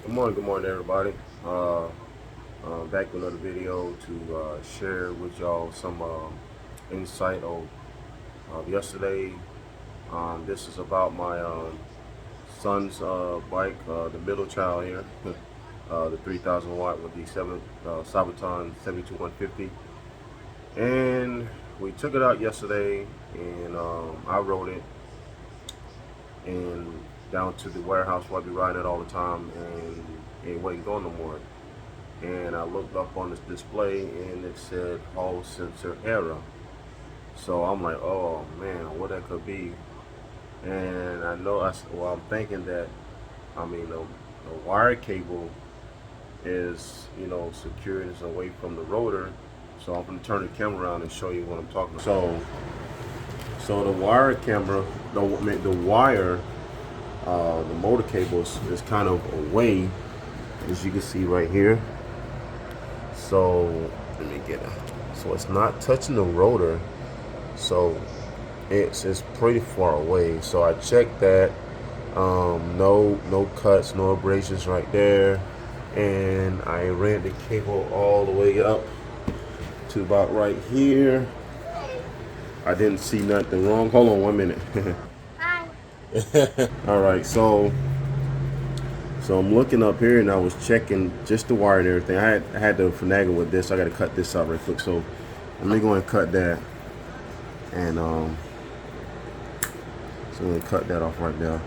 Good morning, everybody. Back with another video to share with y'all some insight of yesterday. This is about my son's bike, the middle child here, the 3,000 watt with the Sabaton 72150, and we took it out yesterday, and I rode it and down to the warehouse where I be riding it all the time, and it wasn't going no more. And I looked up on this display and it said Hall sensor error. So I'm like, oh man, what that could be. And I know, I'm thinking that, the wire cable is, secured is away from the rotor. So I'm gonna turn the camera around and show you what I'm talking about. So the wire camera, the wire, the motor cable is kind of away, as you can see right here. So let me get it. So it's not touching the rotor, so it's pretty far away. So I checked that. No cuts, no abrasions right there, and I ran the cable all the way up to about right here. I didn't see nothing wrong. Hold on 1 minute. Hi. All right, so I'm looking up here and I was checking just the wire and everything. I had to finagle with this. I got to cut this out real quick. So let me go and cut that. And so I'm going to cut that off right there.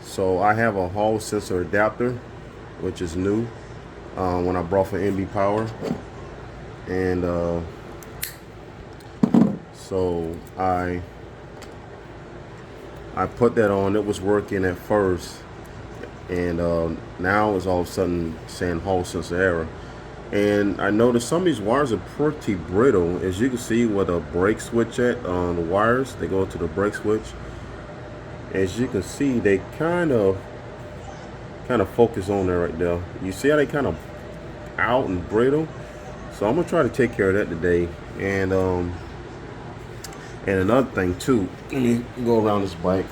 So I have a Hall sensor adapter, which is new, when I brought from NB Power. And so I put that on. It was working at first, and now it's all of a sudden saying Hall sensor error. And I noticed some of these wires are pretty brittle. As you can see where the brake switch at on the wires, they go to the brake switch. As you can see, they kind of focus on there right there. You see how they kind of out and brittle? So I'm gonna try to take care of that today. And another thing too, let me go around this bike.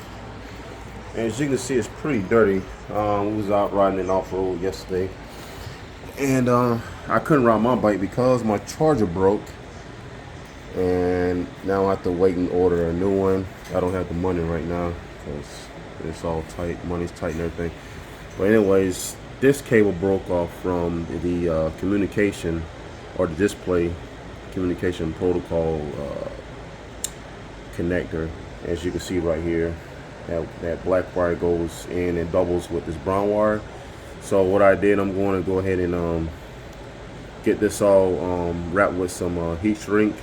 As you can see, it's pretty dirty. We was out riding it off-road yesterday, and I couldn't ride my bike because my charger broke, and now I have to wait and order a new one. I don't have the money right now because it's all tight, money's tight and everything. But anyways, this cable broke off from the communication or the display communication protocol connector. As you can see right here, that black wire goes in and doubles with this brown wire. So what I did, I'm going to go ahead and get this all wrapped with some heat shrink,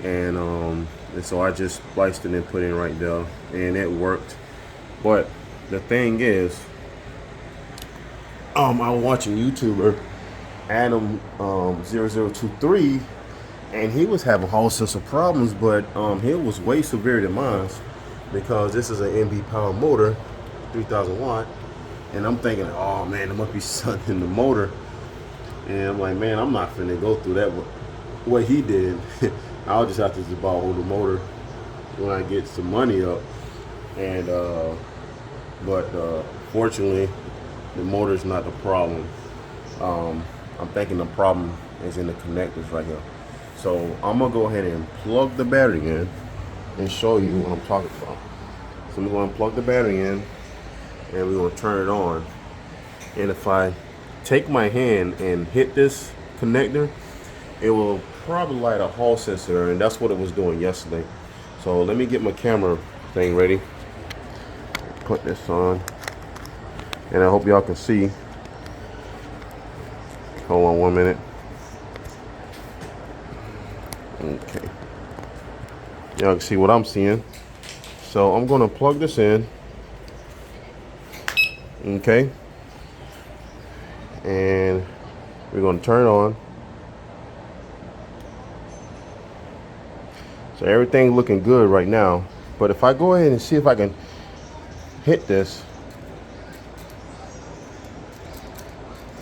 and so I just spliced it and put it in right there, and it worked. But the thing is, I was watching YouTuber Adam 0023, and he was having Hall sensor problems, but he was way severe than mine, because this is an NB Power motor, 3,000 watt, and I'm thinking, oh man, there must be something in the motor. And I'm like, man, I'm not finna go through that what he did. I'll just have to just borrow the motor when I get some money up. And but fortunately, the motor's not the problem. I'm thinking the problem is in the connectors right here. So I'm gonna go ahead and plug the battery in and show you what I'm talking about. So I'm going to plug the battery in, and we're going to turn it on. And if I take my hand and hit this connector, it will probably light a Hall sensor, and that's what it was doing yesterday. So let me get my camera thing ready. Put this on, and I hope y'all can see. Hold on 1 minute. Okay. Y'all can see what I'm seeing. So I'm going to plug this in. Okay. And we're going to turn it on. So everything's looking good right now. But if I go ahead and see if I can hit this.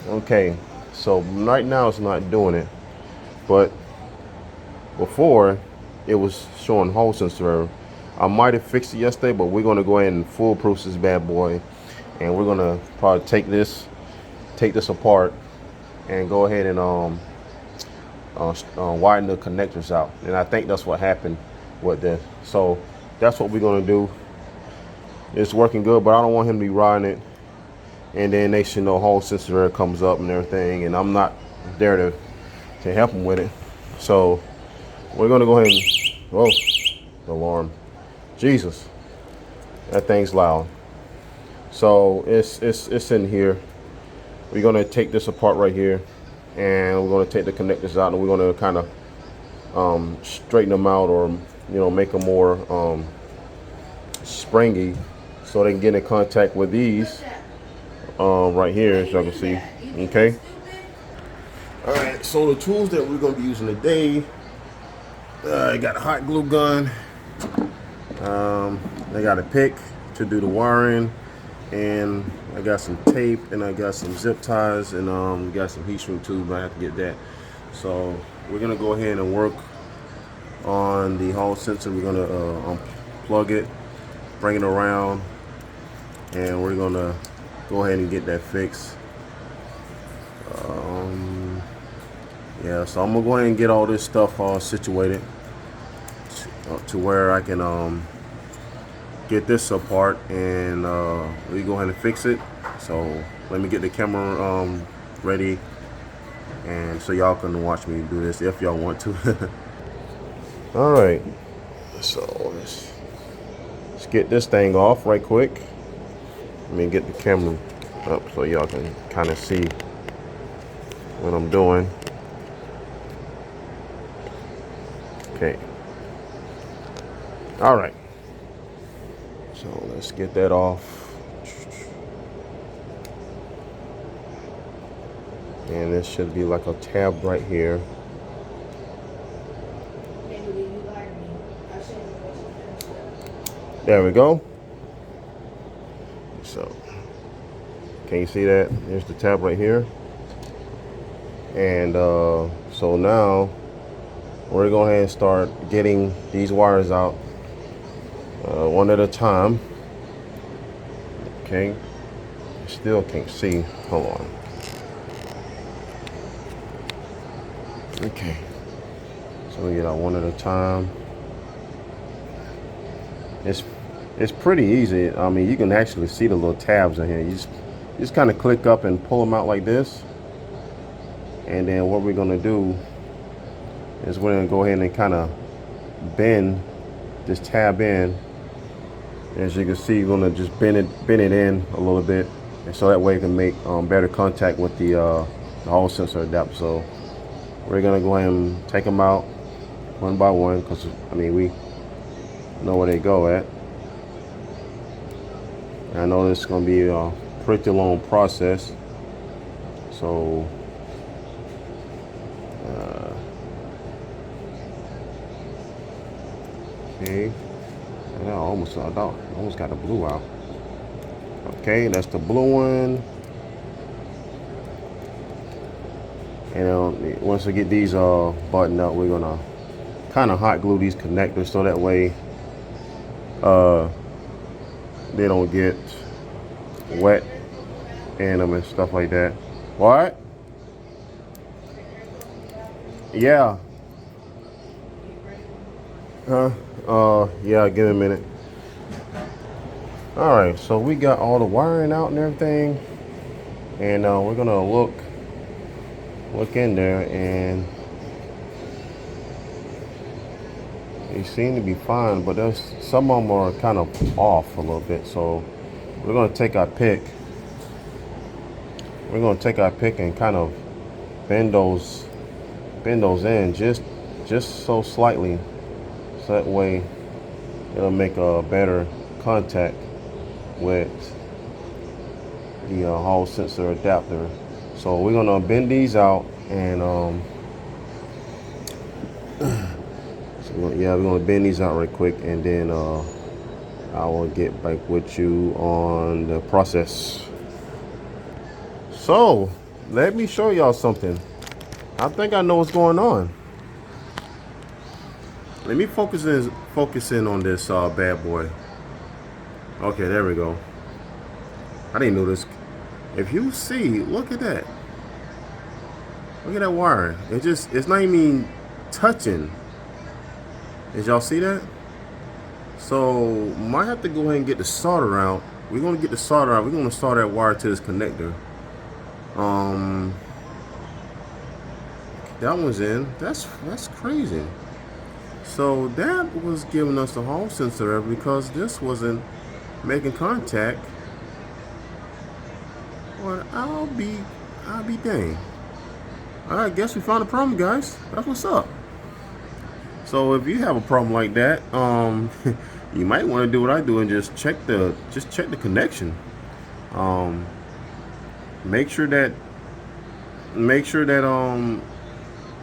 Okay. So right now it's not doing it. But before, it was showing Hall sensor error. I might have fixed it yesterday, but we're going to go ahead and foolproof this bad boy and we're gonna probably take this apart and go ahead and widen the connectors out. And I think that's what happened with this. So that's what we're gonna do. It's working good, but I don't want him to be riding it and then next you know whole sensor comes up and everything, and I'm not there to help him with it. So we're gonna go ahead and, whoa, the alarm, Jesus, that thing's loud. So it's in here. We're gonna take this apart right here, and we're gonna take the connectors out, and we're gonna kind of straighten them out, or make them more springy, so they can get in contact with these right here, as y'all can see. Okay. All right. So the tools that we're gonna be using today, I got a hot glue gun. I got a pick to do the wiring, and I got some tape, and I got some zip ties, and we got some heat shrink tube. I have to get that. So we're gonna go ahead and work on the Hall sensor. We're gonna unplug it, bring it around, and we're gonna go ahead and get that fixed. Yeah, so I'm gonna go ahead and get all this stuff situated to where I can get this apart, and we go ahead and fix it. So let me get the camera ready, and so y'all can watch me do this if y'all want to. All right, so let's get this thing off right quick. Let me get the camera up so y'all can kind of see what I'm doing. Okay. All right. So let's get that off. And this should be like a tab right here. There we go. So, can you see that? There's the tab right here. And so now we're going to go ahead and start getting these wires out one at a time. Okay. Still can't see. Hold on. Okay. So we get out one at a time. It's pretty easy. I mean, you can actually see the little tabs in here. You just kind of click up and pull them out like this. And then what we're gonna do is we're gonna go ahead and kind of bend this tab in. As you can see, we're gonna just bend it in a little bit, and so that way it can make better contact with the Hall sensor adapter. So we're gonna go ahead and take them out one by one, because I mean we know where they go at. And I know this is going to be a pretty long process, so okay, and I almost got the blue out. Okay, that's the blue one. And once we get these buttoned up, we're gonna kind of hot glue these connectors so that way they don't get wet in them and stuff like that. What? Yeah. Yeah, give me a minute. All right, so we got all the wiring out and everything, and we're gonna look in there, and they seem to be fine, but there's some of them are kind of off a little bit. So we're gonna take our pick. We're gonna take our pick and kind of bend those in just so slightly, so that way it'll make a better contact with the Hall sensor adapter. So we're gonna bend these out, and yeah, we're gonna bend these out right quick, and then I will get back with you on the process. So let me show y'all something. I think I know what's going on. Let me focus in on this bad boy. Okay, there we go. I didn't know this. If you see, look at that. Look at that wire. It's not even touching. Did y'all see that? So might have to go ahead and get the solder out. We're gonna get the solder out. We're gonna solder that wire to this connector. That one's in. That's crazy. So that was giving us the Hall sensor error because this wasn't making contact. Well, I'll be dang. I guess we found a problem, guys. That's what's up. So if you have a problem like that, you might want to do what I do and just check the connection. Make sure that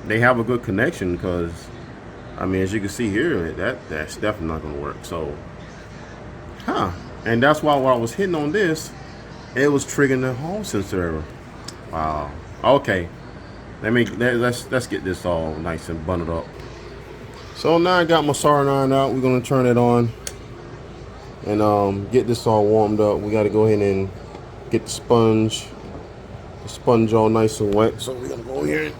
they have a good connection, because I mean, as you can see here, that's definitely not gonna work. So and that's why while I was hitting on this, it was triggering the Hall sensor error. Wow. Okay, let's get this all nice and bundled up. So now I got my soldering iron out. We're gonna turn it on and get this all warmed up. We got to go ahead and get the sponge all nice and wet. So we're gonna go here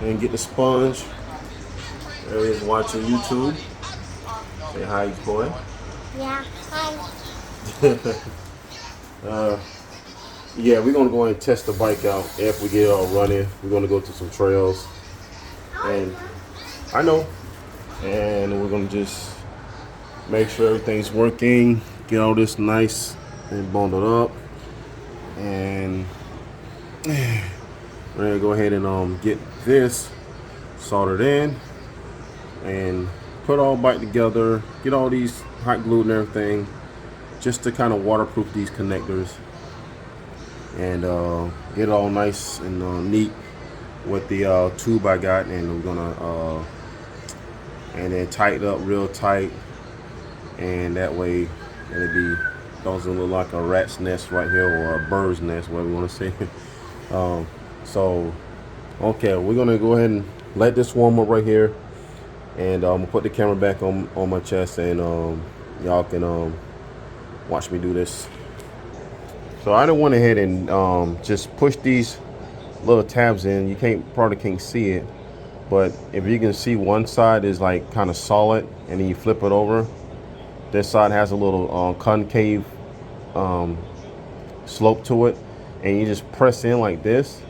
and get the sponge. There he is watching YouTube. Say hi, boy. Yeah, hi. Yeah, we're gonna go ahead and test the bike out after we get it all running. We're gonna go to some trails, and I know, and we're gonna just make sure everything's working. Get all this nice and bundled up, and we're gonna go ahead and get this soldered in and put all bike together. Get all these hot glued and everything, just to kind of waterproof these connectors, and get it all nice and neat with the tube I got, and we're gonna and then tighten up real tight, and that way it'll be, doesn't look like a rat's nest right here, or a bird's nest, whatever you want to say. So okay, we're gonna go ahead and let this warm up right here, and I'm gonna put the camera back on my chest, and y'all can watch me do this. So I done went ahead and just push these little tabs in. You probably can't see it, but if you can see, one side is like kind of solid, and then you flip it over. This side has a little concave slope to it, and you just press in like this,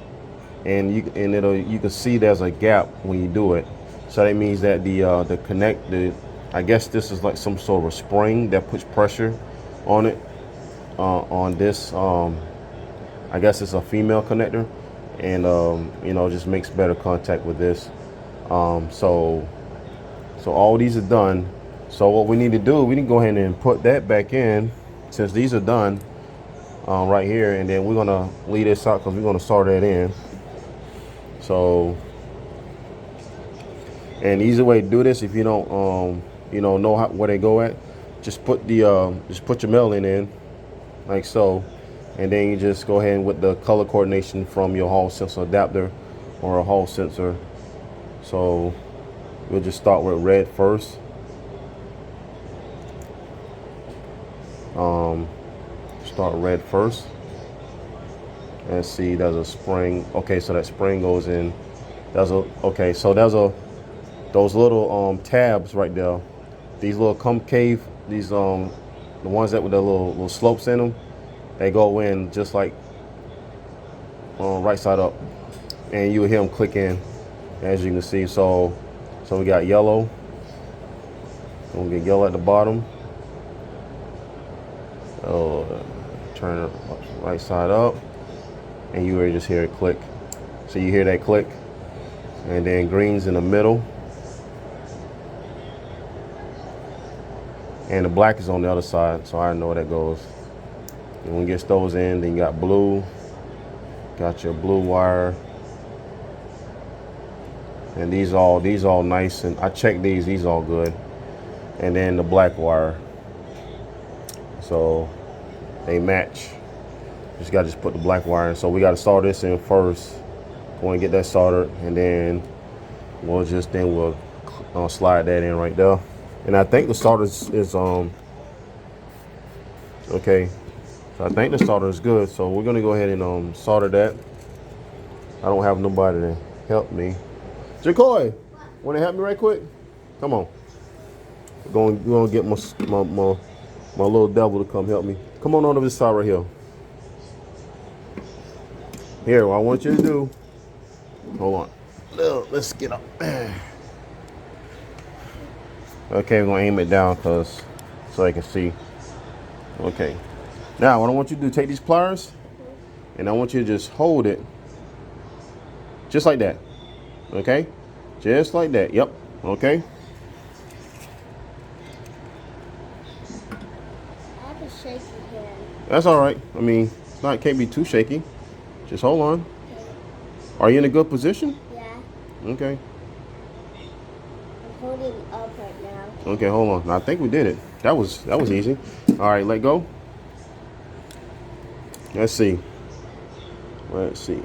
and you can see there's a gap when you do it. So that means that I guess this is like some sort of a spring that puts pressure on it, on this. I guess it's a female connector, and just makes better contact with this. So all these are done. So what we need to do, we need to go ahead and put that back in, since these are done right here, and then we're gonna leave this out because we're gonna solder that in. So, and the easy way to do this, if you don't know where they go at, just put your metal in like so, and then you just go ahead with the color coordination from your Hall sensor adapter or a Hall sensor. So we'll just start with red first. Start red first, and see there's a spring. Okay, so that spring goes in. Those little tabs right there. These little concave, these the ones that with the little slopes in them, they go in just like right side up, and you will hear them click in, as you can see. So we got yellow. We'll get yellow at the bottom. Turn it right side up, and you will just hear it click. So you hear that click, and then green's in the middle, and the black is on the other side. So I know where that goes. And when you get those in, then you got blue. Got your blue wire, and these all nice, and I checked these all good. And then the black wire. So they match. Just gotta put the black wire in. So we gotta solder this in first. Go and get that soldered, and then we'll slide that in right there. And I think the solder is Okay, so I think the solder is good. So we're gonna go ahead and solder that. I don't have nobody to help me. Jacoy, wanna help me right quick? Come on. We're gonna get my little devil to come help me. Come on over this side right here. Here, what I want you to do. Hold on. Let's get up. Okay, we're gonna aim it down so I can see. Okay. Now what I want you to do, take these pliers and I want you to just hold it. Just like that. Okay? Just like that. Yep. Okay. I have a shaky hand. That's all right. I mean, it can't be too shaky. Just hold on. Okay. Are you in a good position? Yeah. Okay. I'm holding up right now. Okay, hold on. I think we did it. That was easy. All right, let go. Let's see. Let's see.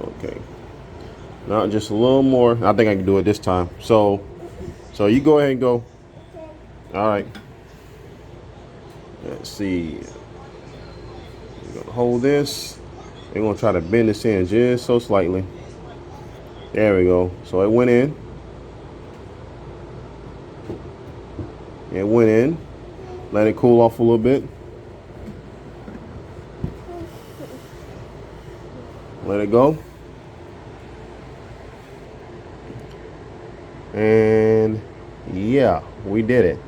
Okay. Now just a little more. I think I can do it this time. So you go ahead and go. Okay. All right. Let's see. We're gonna hold this. We're gonna try to bend this in just so slightly. There we go. So it went in. It went in. Let it cool off a little bit. Let it go. And yeah, we did it.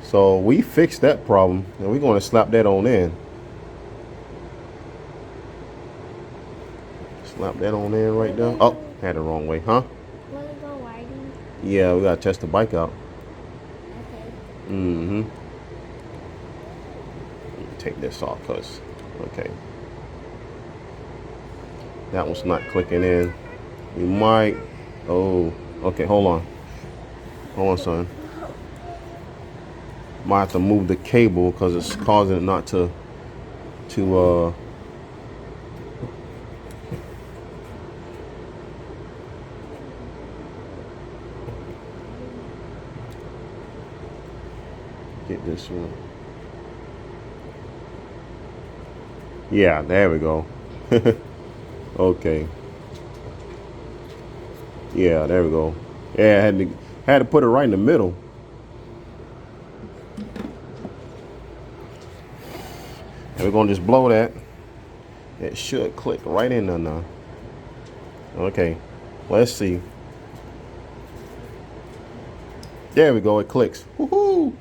So we fixed that problem and we're going to slap that on in. Slap that on in right there. Oh, had it the wrong way, huh? Will it go widen? Yeah, we got to test the bike out. Okay. Mm-hmm. Take this off because, okay. That one's not clicking in. You might, oh, okay, hold on. Hold on, son. Might have to move the cable because it's causing it not to get this one. Yeah, there we go. Okay. Yeah, there we go. Yeah, I had to put it right in the middle. And we're gonna just blow that. It should click right in there now. Okay, let's see. There we go, it clicks. Woohoo!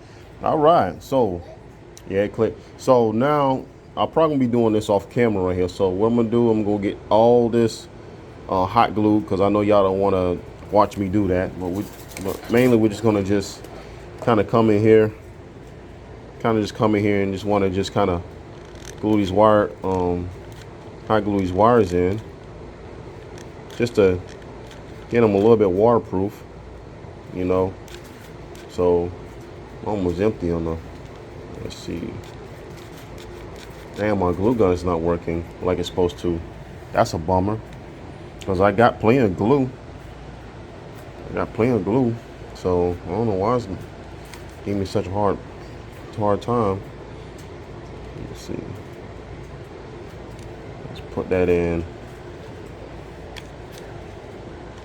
All right, so yeah, it clicked. So now I'll probably be doing this off camera right here. So what I'm gonna do, I'm gonna get all this hot glue because I know y'all don't want to watch me do that. But mainly we're just gonna just kind of come in here, and just want to just kind of glue these hot glue these wires in, just to get them a little bit waterproof, you know. So almost empty on the. Let's see. Damn, my glue gun's not working like it's supposed to. That's a bummer. Because I got plenty of glue. So I don't know why it's giving me such a hard time. Let's see. Let's put that in.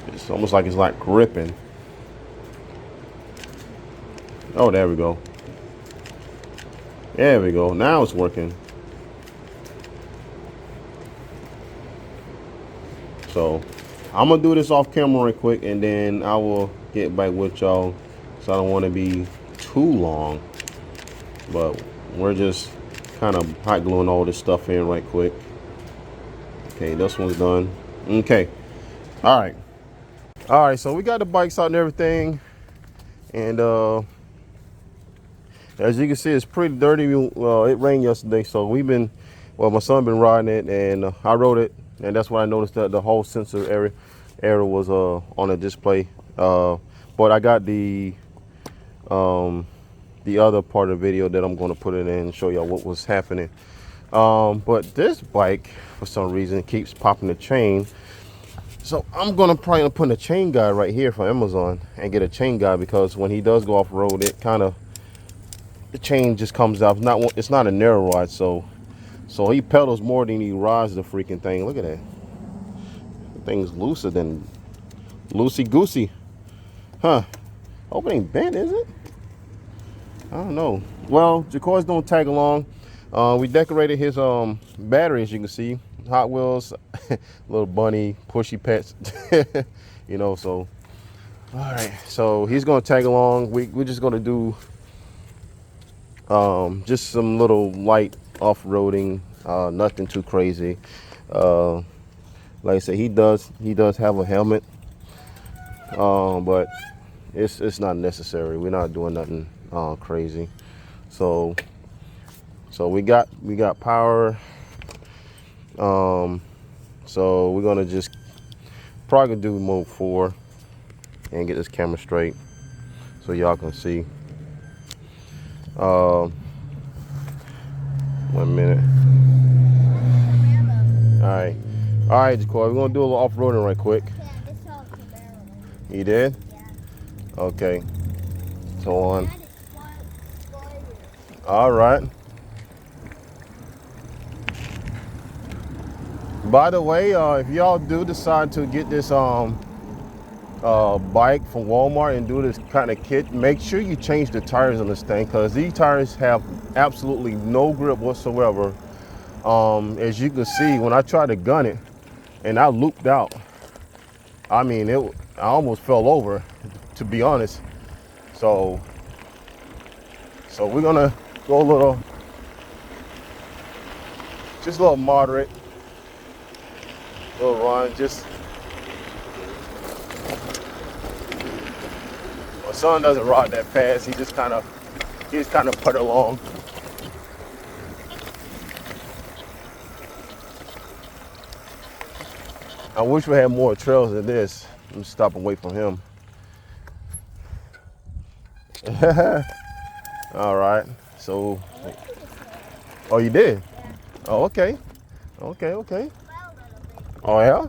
It's almost like it's like gripping. Oh, there we go. There we go. Now it's working. So I'm gonna do this off camera real quick and then I will get back with y'all. So I don't want to be too long, but we're just kind of hot gluing all this stuff in right quick. Okay, this one's done. Okay, all right, so we got the bikes out and everything, and as you can see, it's pretty dirty. It rained yesterday, so my son been riding it, and I rode it, and that's when I noticed that the whole sensor area was on the display. But I got the other part of the video that I'm going to put it in and show y'all what was happening. But this bike, for some reason, keeps popping the chain. So I'm gonna probably put a chain guide right here from Amazon and get a chain guide, because when he does go off road, it kind of the chain just comes out. It's not a narrow rod, so he pedals more than he rides the freaking thing. Look at that. The thing's looser than loosey goosey. Huh. Hope it ain't bent, is it? I don't know. Well, Jacoy's don't tag along. We decorated his battery, as you can see. Hot Wheels, little bunny, pushy pets. You know, so all right. So he's gonna tag along. We're just gonna do just some little light off-roading, nothing too crazy. Like I said, he does have a helmet, but it's not necessary. We're not doing nothing crazy. So we got power. So we're gonna just probably do mode 4 and get this camera straight so y'all can see. 1 minute. All right, Jacoy, we're gonna do a little off-roading right quick. Yeah, it's all Camaro. You did? Yeah. Okay. So on. That is fun. All right. By the way, if y'all do decide to get this bike from Walmart and do this kind of kit, make sure you change the tires on this thing, because these tires have absolutely no grip whatsoever. As you can see, when I tried to gun it and I looped out, I mean, I almost fell over, to be honest. So we're gonna go just a little moderate, little run. Just my son doesn't ride that fast. He just kind of put along. I wish we had more trails than this. Let me stop and wait for him. All right. So, oh, you did? Yeah. Oh, okay. Okay. Well, a little bit. Oh, yeah?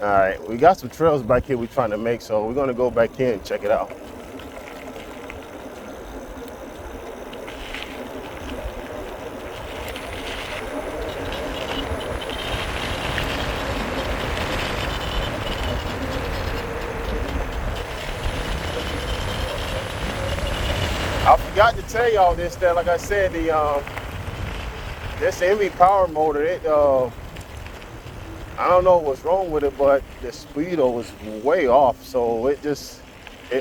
All right. We got some trails back here we're trying to make, so we're going to go back in and check it out. I forgot to tell y'all this, that like I said, this MV power motor, I don't know what's wrong with it, but the speedo was way off, so it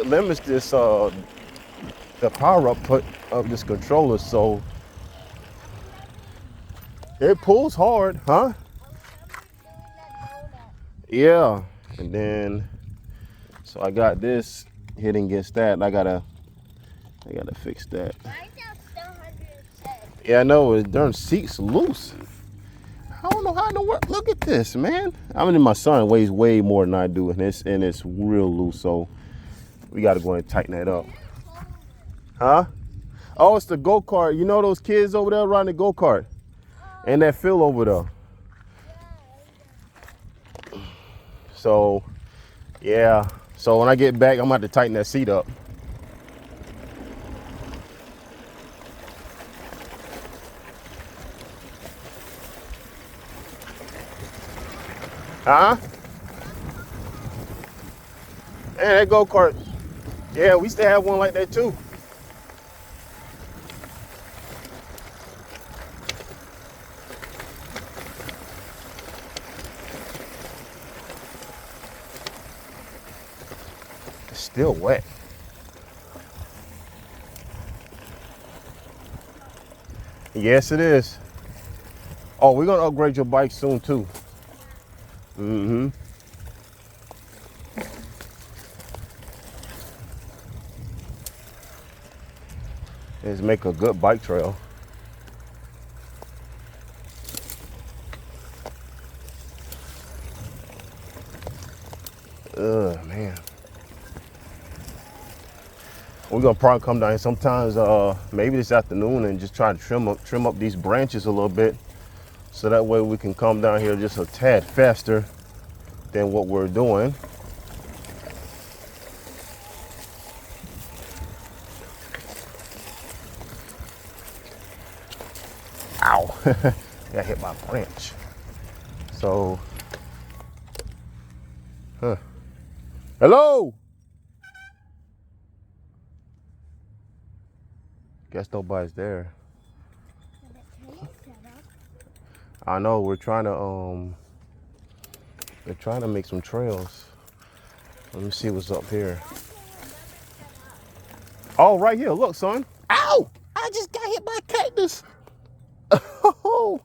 limits this the power output of this controller, so it pulls hard, huh? Yeah, and then so I got this hitting against that, and I gotta fix that. Mine's out still 107. Yeah, I know, the darn seat's loose. I don't know how in the world. Look at this, man. I mean, my son weighs way more than I do, and it's real loose, so we gotta go and tighten that up. Huh? Oh, it's the go-kart. You know those kids over there riding the go-kart? And that field over there. So, yeah. So when I get back, I'm gonna have to tighten that seat up. Huh? Man, that go-kart. Yeah, we used to have one like that too. It's still wet. Yes, it is. Oh, we're gonna upgrade your bike soon too. Mm-hmm. Let's make a good bike trail. Man. We're gonna probably come down here sometimes, maybe this afternoon, and just try to trim up these branches a little bit, so that way we can come down here just a tad faster than what we're doing. Ow. Got hit by a branch. So, hello? Guess nobody's there. I know, they're trying to make some trails. Let me see what's up here. Oh, right here, look, son. Ow! I just got hit by a cactus. Oh,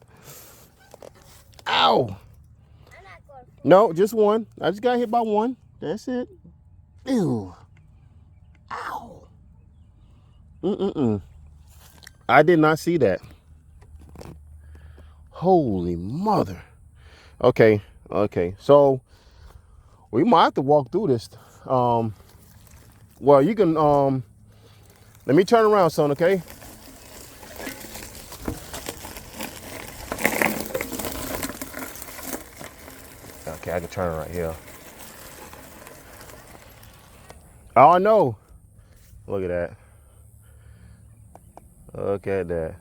ow. No, just one. I just got hit by one. That's it. Ew. Ow. I did not see that. Holy mother. Okay. So we might have to walk through this. Well, you can let me turn around, son, okay? Okay, I can turn right here. Oh, no. Look at that. Look at that.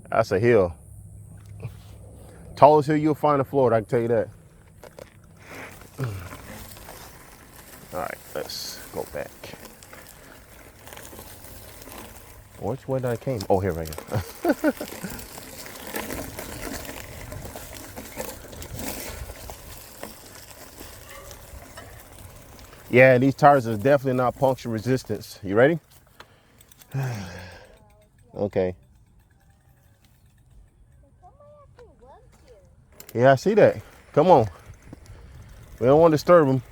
That's a hill. Tallest hill you'll find in Florida, I can tell you that. All right, let's go back. Which way did I came? Oh, here, right here. Yeah, these tires are definitely not puncture resistance. You ready? Okay. Yeah, I see that. Come on. We don't want to disturb them.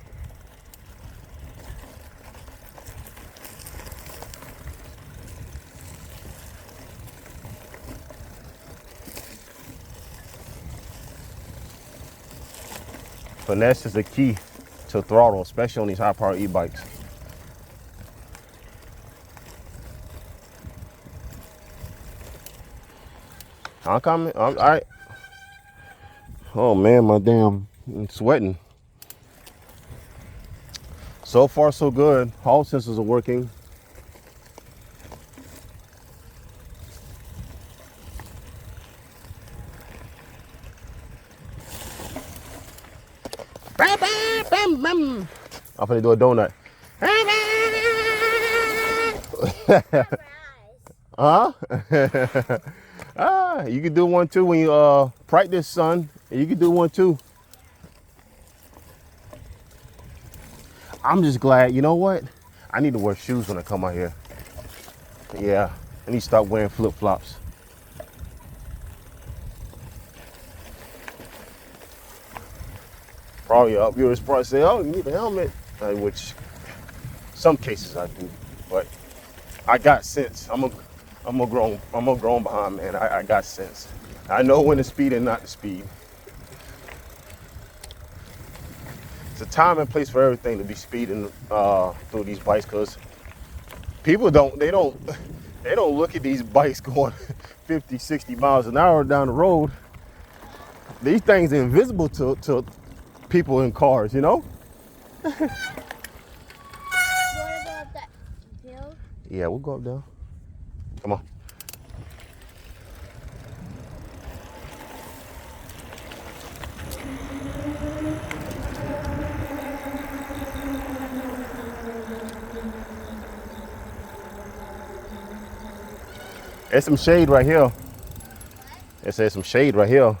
Finesse is the key to throttle, especially on these high-power e-bikes. I'm coming. All right. Oh man, I'm sweating. So far, so good. Hall sensors are working. I'm gonna do a donut. Huh? You can do one too when you practice, son. You can do one too. I'm just glad. You know what? I need to wear shoes when I come out here. Yeah, I need to stop wearing flip-flops. Probably up viewers probably say, "Oh, you need a helmet," which some cases I do, but I got sense. I'm a grown behind man. I got sense. I know when to speed and not to speed. It's a time and place for everything to be speeding through these bikes, because people don't look at these bikes going 50, 60 miles an hour down the road. These things are invisible to people in cars, you know? What about that hill? Yeah, we'll go up there. Come on. There's some shade right here. It says some shade right here.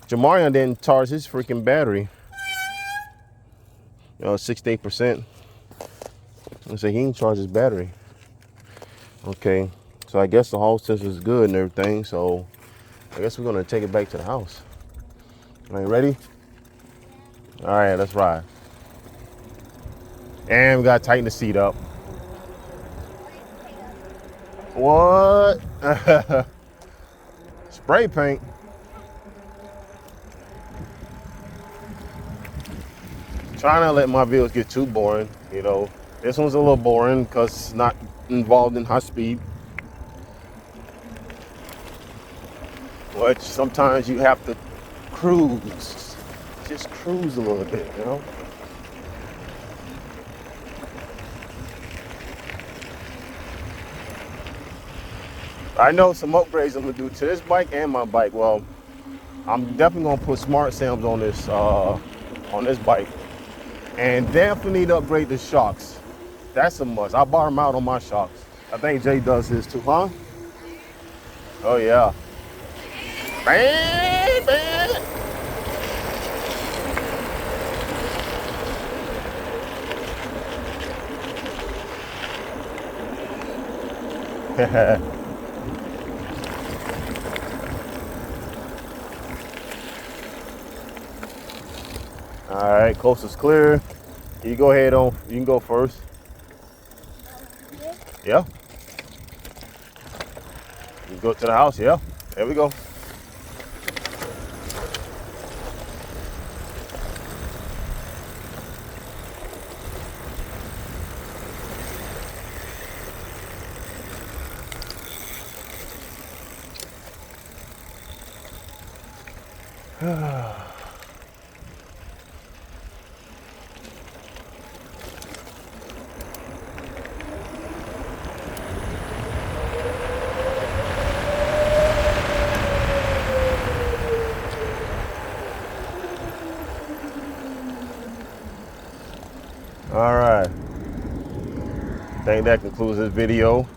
Jamarion didn't charge his freaking battery. 68%. I say he didn't charge his battery. Okay, so I guess the hall sensor is good and everything. So I guess we're gonna take it back to the house. Are you ready? All right, let's ride. And we gotta tighten the seat up. What? Spray paint. Trying not to let my videos get too boring, you know. This one's a little boring because it's not involved in high speed. But sometimes you have to cruise. Just cruise a little bit, you know. I know some upgrades I'm gonna do to this bike and my bike. Well, I'm definitely gonna put smart Sams on this bike, and definitely need to upgrade the shocks. That's a must. I bar them out on my shocks. I think Jay does his too, huh? Oh yeah. Bang, bang. All right, coast is clear. You go ahead on. You can go first. Yeah. You go to the house. Yeah. There we go. All right. I think that concludes this video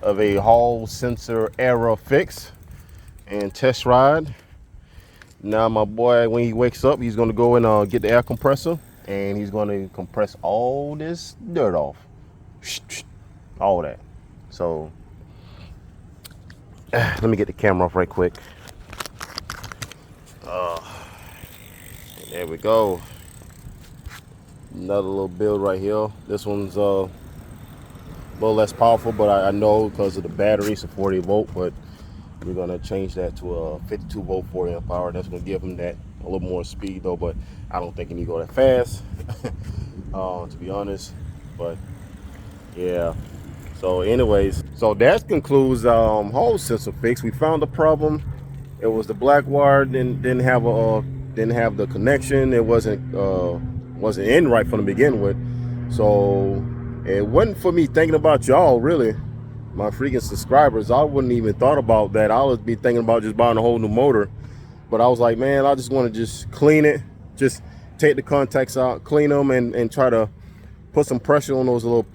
of a Hall sensor error fix and test ride. Now my boy, when he wakes up, he's gonna go and get the air compressor, and he's gonna compress all this dirt off, all that. So let me get the camera off right quick. There we go. Another little build right here. This one's a little less powerful, but I know because of the battery, it's a 40 volt, but we're gonna change that to a 52 volt 40 amp hour. That's gonna give him that a little more speed though, but I don't think he need to go that fast, to be honest. But yeah. So anyways, so that concludes Hall sensor fix. We found the problem. It was the black wire didn't have the connection. It wasn't in right from the beginning with. So it wasn't for me thinking about y'all really, my freaking subscribers. I wouldn't even thought about that. I would be thinking about just buying a whole new motor. But I was like, man, I just want to just clean it, just take the contacts out, clean them, and try to put some pressure on those little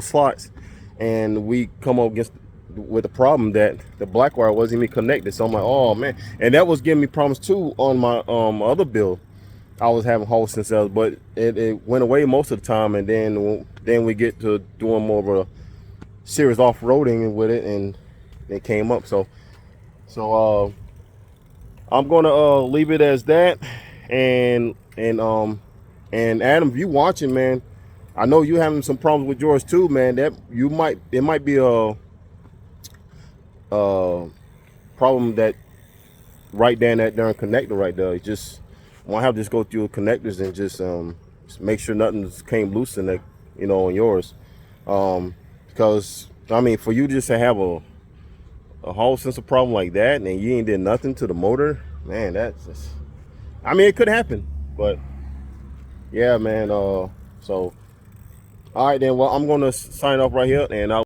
slots. And we come up with the problem that the black wire wasn't even connected. So I'm like, oh man, and that was giving me problems too on my other build. I was having Hall sensors, but it went away most of the time, and then we get to doing more of a serious off-roading with it, and it came up. So I'm gonna leave it as that, and Adam, if you watching, man, I know you having some problems with yours too, man. That it might be a problem that right there in that darn connector right there. You just want to have to just go through the connectors and just make sure nothing came loose in that, on yours. Because I mean, for you just to have a Hall sensor problem like that, and you ain't did nothing to the motor, man, that's just, I mean, it could happen, but yeah, man. So all right then, well, I'm gonna sign off right here, and I'll